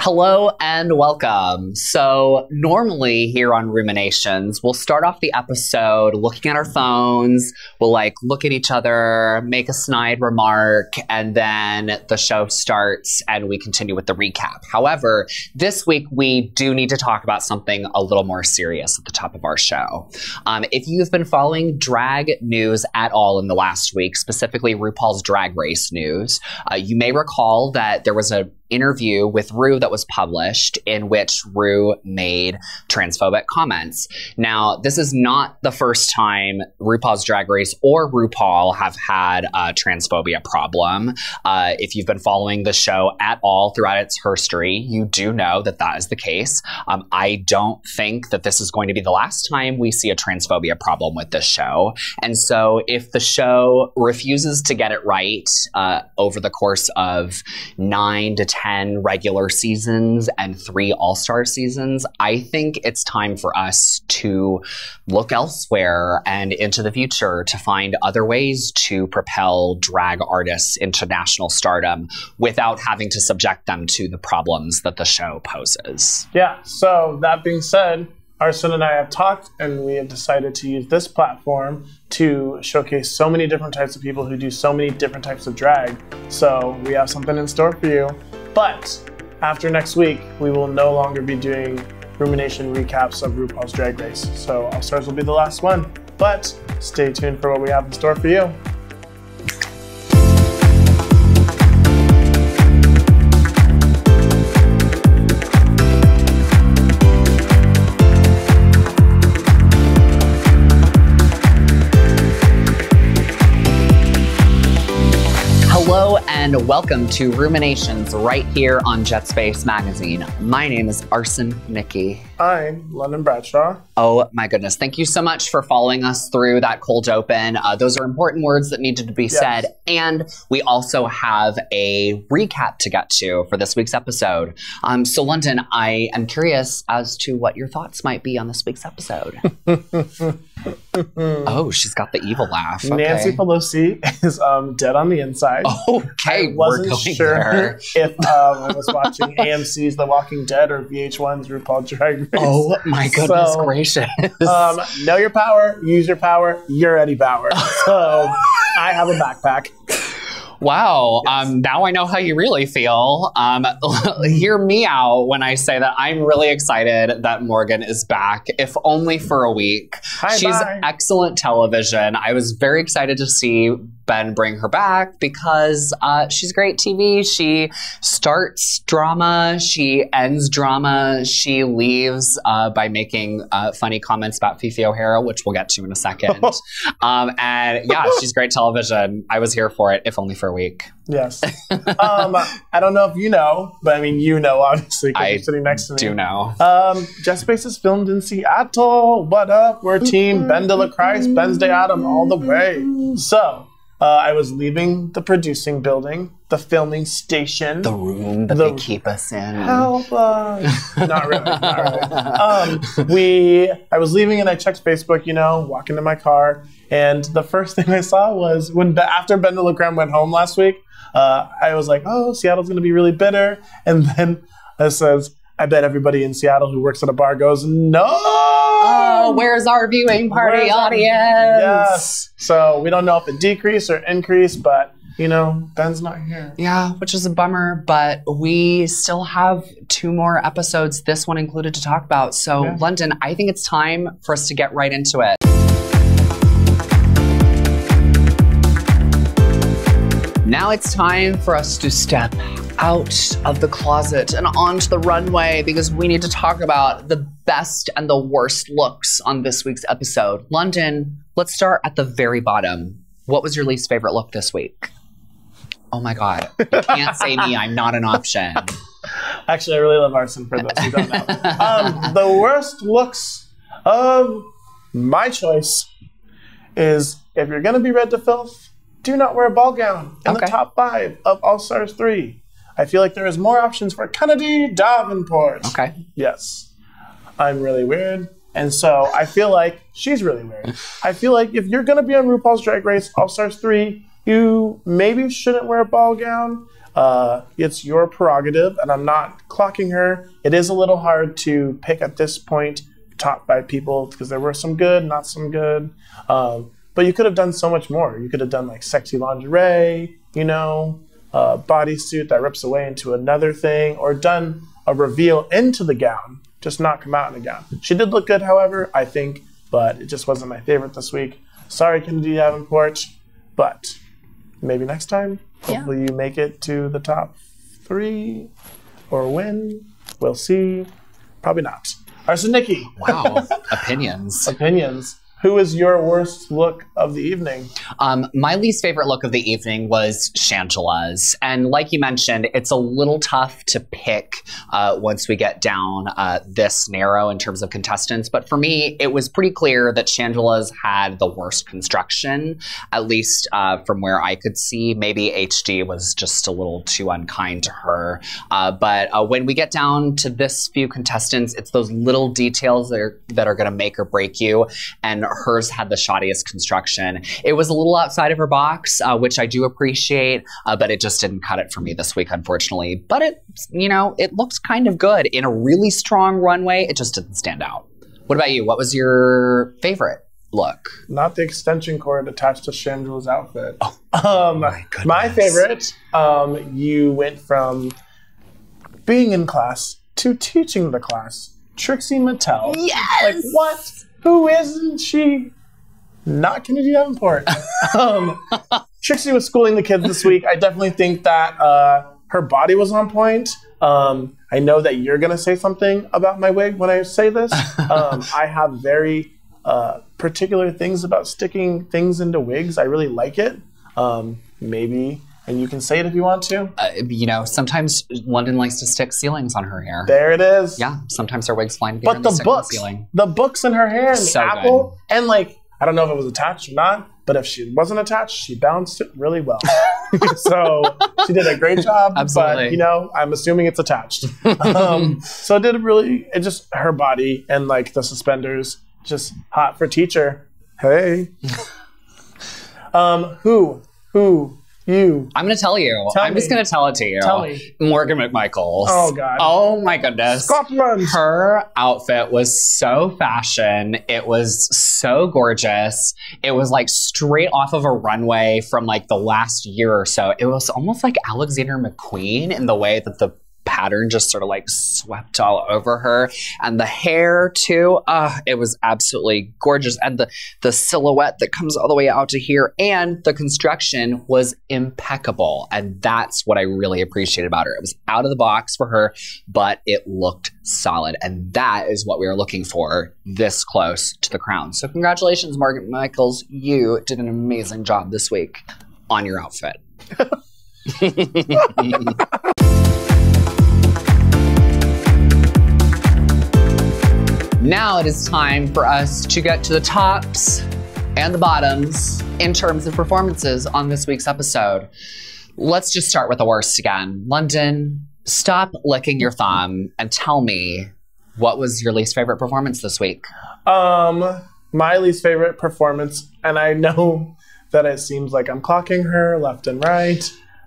Hello and welcome. So normally here on Ruminations, we'll start off the episode looking at our phones, we'll look at each other, make a snide remark, and then the show starts and we continue with the recap. However, this week we do need to talk about something a little more serious at the top of our show. If you've been following drag news at all in the last week, specifically RuPaul's Drag Race news, you may recall that there was an interview with Ru that was published in which Ru made transphobic comments. Now, this is not the first time RuPaul's Drag Race or RuPaul have had a transphobia problem. If you've been following the show at all throughout its history, you do know that that is the case. I don't think that this is going to be the last time we see a transphobia problem with this show. And so if the show refuses to get it right over the course of 9 to 10 regular seasons and 3 all-star seasons, I think it's time for us to look elsewhere and into the future to find other ways to propel drag artists into national stardom without having to subject them to the problems that the show poses. Yeah, so that being said, Arson and I have talked and we have decided to use this platform to showcase so many different types of people who do so many different types of drag. So we have something in store for you. But after next week, we will no longer be doing rumination recaps of RuPaul's Drag Race. So All Stars will be the last one. But stay tuned for what we have in store for you. Hello and welcome to Ruminations right here on Jetspace Magazine. My name is Arson Nikki. I'm London Bradshaw. Oh my goodness. Thank you so much for following us through that cold open. Those are important words that needed to be said. And we also have a recap to get to for this week's episode. So London, I am curious as to what your thoughts might be on this week's episode. Oh, she's got the evil laugh. Okay. Nancy Pelosi is dead on the inside. Okay, I wasn't sure if I was watching AMC's The Walking Dead or VH1's RuPaul Drag Race. Oh my goodness gracious. Know your power, use your power, you're Eddie Bauer. So I have a backpack. Wow. Yes. Now I know how you really feel. Hear me out when I say that I'm really excited that Morgan is back, if only for a week. She's excellent television. I was very excited to see Ben bring her back because she's great TV. She starts drama, she ends drama, she leaves by making funny comments about Fifi O'Hara, which we'll get to in a second. And yeah, she's great television. I was here for it, if only for a week. Yes. I don't know if you know, but I mean, you know, obviously, because you're sitting next to me. I do know. Jetspace is filmed in Seattle. What up? We're team Ben de la Christ, Ben's Day Adam all the way. So, I was leaving the producing building, the filming station. The room that they keep us in. Help us. Not really, not really. I was leaving and I checked Facebook, you know, walking to my car. And the first thing I saw was after Ben de la Creme went home last week, I was like, oh, Seattle's going to be really bitter. And then it says, I bet everybody in Seattle who works at a bar goes, no! Oh, where's our viewing party audience? Yes. So we don't know if it decreased or increased, but, you know, Ben's not here. Yeah, which is a bummer, but we still have 2 more episodes, this one included, to talk about. So, yeah. London, I think it's time for us to get right into it. Now it's time for us to step out of the closet and onto the runway because we need to talk about the best and the worst looks on this week's episode. London, let's start at the very bottom. What was your least favorite look this week? Oh my God. You can't say me. I'm not an option. Actually, I really love Arson for those who don't know. The worst looks of my choice is if you're going to be read to filth, do not wear a ball gown in the top 5 of All Stars 3. I feel like there is more options for Kennedy Davenport. Okay. Yes. I'm really weird. And so I feel like she's really weird. I feel like if you're going to be on RuPaul's Drag Race All Stars 3, you maybe shouldn't wear a ball gown. It's your prerogative, and I'm not clocking her. It is a little hard to pick at this point top 5 people because there were some good, not some good. But you could have done so much more. You could have done like sexy lingerie, bodysuit that rips away into another thing, or done a reveal into the gown, just not come out in a gown. She did look good, however, I think, but it just wasn't my favorite this week. Sorry, Kennedy Davenport, but maybe next time. Hopefully you make it to the top 3 or win. We'll see. Probably not. All right, so Nikki. Wow. Opinions. Who is your worst look of the evening? My least favorite look of the evening was Shangela's. And like you mentioned, it's a little tough to pick once we get down this narrow in terms of contestants. But for me, it was pretty clear that Shangela's had the worst construction, at least from where I could see. Maybe HD was just a little too unkind to her. But when we get down to this few contestants, it's those little details that are going to make or break you. And hers had the shoddiest construction. It was a little outside of her box, which I do appreciate, but it just didn't cut it for me this week, unfortunately. But it looked kind of good. In a really strong runway, it just didn't stand out. What about you? What was your favorite look? Not the extension cord attached to Shangela's outfit. Oh, my goodness. My favorite, you went from being in class to teaching the class. Trixie Mattel. Yes! Like, what? Who isn't she? Not Kennedy Davenport. Trixie was schooling the kids this week. I definitely think that her body was on point. I know that you're going to say something about my wig when I say this. I have very particular things about sticking things into wigs. I really like it. Maybe, and you can say it if you want to. Sometimes London likes to stick ceilings on her hair. There it is. Yeah, sometimes her wigs fly together. But the books in her hair and so the apple, good. and I don't know if it was attached or not, but if she wasn't attached, she balanced it really well. So she did a great job. Absolutely. But, I'm assuming it's attached. So it did just her body and the suspenders, just hot for teacher. Hey. You. I'm going to tell you. I'm just going to tell it to you. Tell me. Morgan McMichaels. Oh, God. Oh, my goodness. Scotland. Her outfit was so fashion. It was so gorgeous. It was straight off of a runway from the last year or so. It was almost like Alexander McQueen in the way that the pattern just sort of swept all over her, and the hair too. It was absolutely gorgeous, and the silhouette that comes all the way out to here, and the construction was impeccable, and that's what I really appreciated about her. It was out of the box for her, but it looked solid, and that is what we were looking for this close to the crown. So congratulations, Morgan McMichaels. You did an amazing job this week on your outfit. Now it is time for us to get to the tops and the bottoms in terms of performances on this week's episode. Let's just start with the worst again. London, stop licking your thumb and tell me, what was your least favorite performance this week? My least favorite performance, and I know that it seems like I'm clocking her left and right,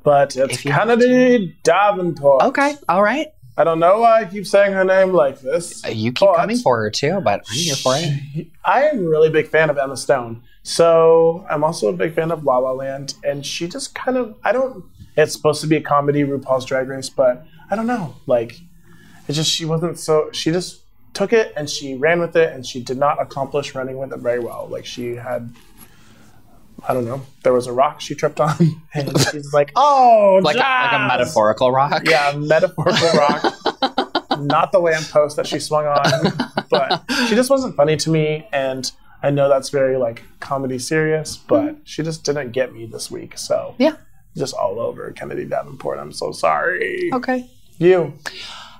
but it's Kennedy Davenport. Okay, all right. I don't know why I keep saying her name like this. You keep coming for her too, but I'm here for it. I am a really big fan of Emma Stone. So I'm also a big fan of La La Land. And she just kind of, it's supposed to be a comedy, RuPaul's Drag Race, but I don't know. She just took it and she ran with it and she did not accomplish running with it very well. She had, I don't know, there was a rock she tripped on and she's like, oh, like a metaphorical rock? Yeah, metaphorical rock. Not the lamppost that she swung on, but she just wasn't funny to me, and I know that's very comedy serious, but she just didn't get me this week, so yeah. Just all over Kennedy Davenport. I'm so sorry. Okay. You.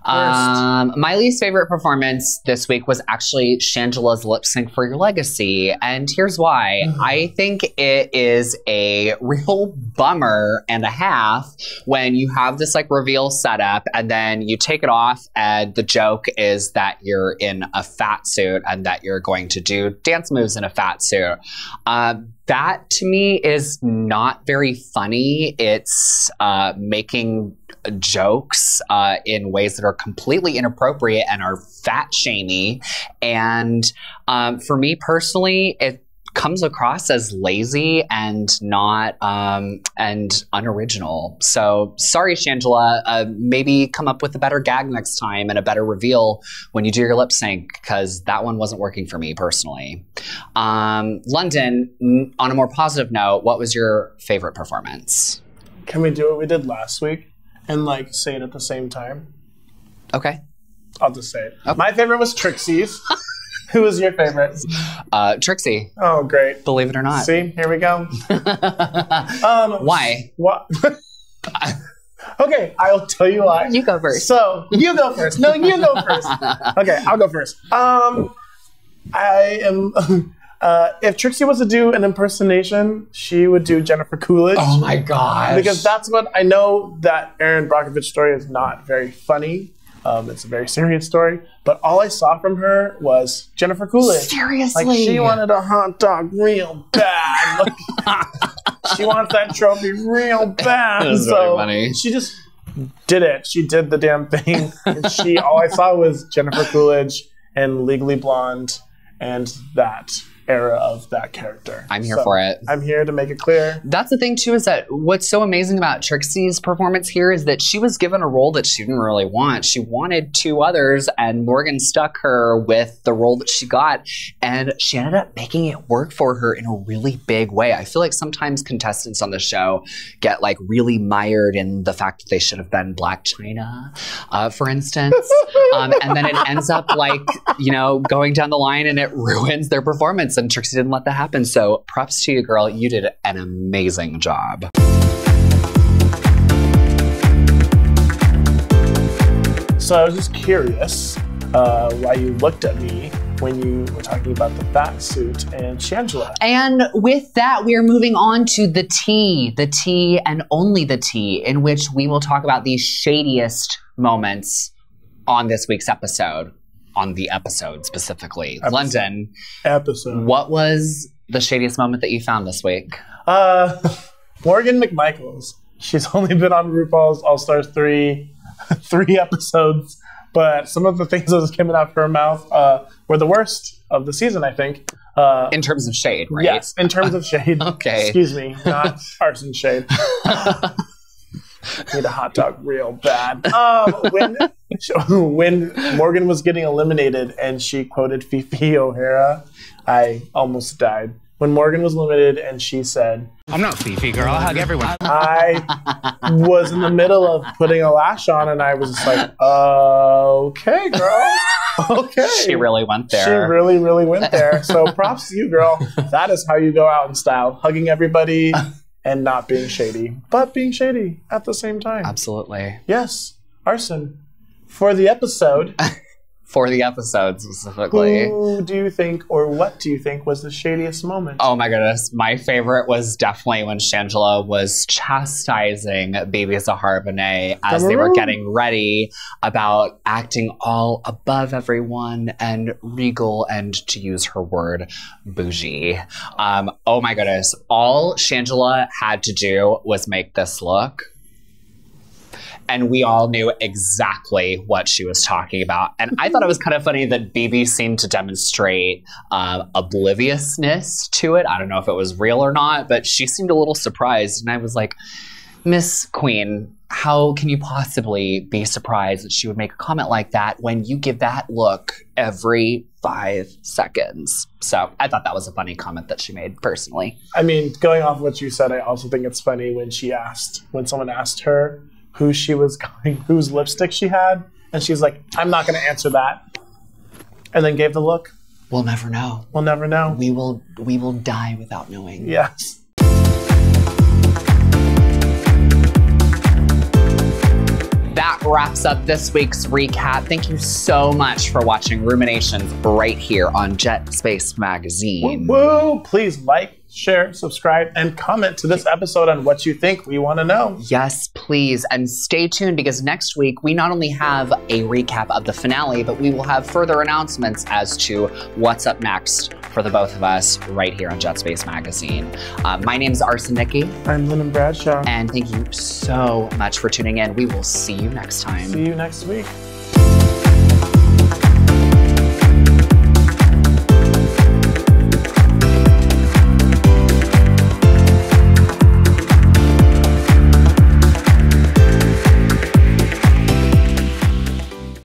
My least favorite performance this week was actually Shangela's lip sync for Your Legacy. And here's why. I think it is a real bummer and a half when you have this like reveal setup and then you take it off and the joke is that you're in a fat suit and that you're going to do dance moves in a fat suit. That to me is not very funny. It's making jokes in ways that are completely inappropriate and are fat shamey. And for me personally, it comes across as lazy and not and unoriginal. So sorry, Shangela. Maybe come up with a better gag next time and a better reveal when you do your lip sync, because that one wasn't working for me personally. London, on a more positive note, what was your favorite performance? Can we do what we did last week and like say it at the same time? Okay. I'll just say it. Okay. My favorite was Trixie's. Who was your favorite? Trixie. Oh, great. Believe it or not. See, here we go. Why? What? Okay, I'll tell you why. You go first. So, you go first. No, you go first. Okay, I'll go first. If Trixie was to do an impersonation, she would do Jennifer Coolidge. Oh my gosh. Because that's what I know, that Erin Brockovich story is not very funny. It's a very serious story. But all I saw from her was Jennifer Coolidge. Seriously? Like, she wanted a hot dog real bad. She wants that trophy real bad. That was so really funny. She just did it. She did the damn thing. And all I saw was Jennifer Coolidge and Legally Blonde and that era of that character. I'm here for it. I'm here to make it clear. That's the thing too, is that what's so amazing about Trixie's performance here is that she was given a role that she didn't really want. She wanted two others and Morgan stuck her with the role that she got, and she ended up making it work for her in a really big way. I feel like sometimes contestants on the show get like really mired in the fact that they should have been Black China, for instance. And then it ends up like, you know, going down the line and it ruins their performance. And Trixie didn't let that happen. So props to you, girl. You did an amazing job. So I was just curious why you looked at me when you were talking about the fat suit and Shangela. And with that, we are moving on to the tea and only the tea, in which we will talk about the shadiest moments on this week's episode. On the episode specifically. London, what was the shadiest moment that you found this week? Morgan McMichaels. She's only been on RuPaul's All-Stars 3 episodes, but some of the things that was coming out of her mouth were the worst of the season, I think. In terms of shade, right? Yes, in terms of shade. Okay. Excuse me, not arson shade. Need a hot dog real bad. When Morgan was getting eliminated and she quoted Fifi O'Hara, I almost died. When Morgan was eliminated and she said, "I'm not Fifi, girl. I'll hug everyone." I was in the middle of putting a lash on and I was just like, okay, girl. Okay. She really went there. She really, really went there. So props to you, girl. That is how you go out in style. Hugging everybody. And not being shady, but being shady at the same time. Absolutely. Yes. Arson. For the episode. For the episode specifically. Who do you think, or what do you think was the shadiest moment? Oh my goodness. My favorite was definitely when Shangela was chastising Baby Zahara Benet as they were getting ready about acting all above everyone and regal and, to use her word, bougie. Oh my goodness. All Shangela had to do was make this look. And we all knew exactly what she was talking about. And I thought it was kind of funny that BB seemed to demonstrate obliviousness to it. I don't know if it was real or not, but she seemed a little surprised. And I was like, Miss Queen, how can you possibly be surprised that she would make a comment like that when you give that look every 5 seconds? So I thought that was a funny comment that she made personally. I mean, going off of what you said, I also think it's funny when someone asked her whose lipstick she had, and she's like, I'm not going to answer that, and then gave the look. We'll never know. We'll never know. We will die without knowing. Yes. That wraps up this week's recap. Thank you so much for watching Ruminations right here on Jet Space Magazine. Woo! Please like, share, subscribe, and comment to this episode on what you think. We want to know. Yes, please. And stay tuned because next week we not only have a recap of the finale, but we will have further announcements as to what's up next for the both of us right here on Jet Space Magazine. My name is Arson Nikki. I'm Lyndon Bradshaw. And thank you so much for tuning in. We will see you next time. See you next week.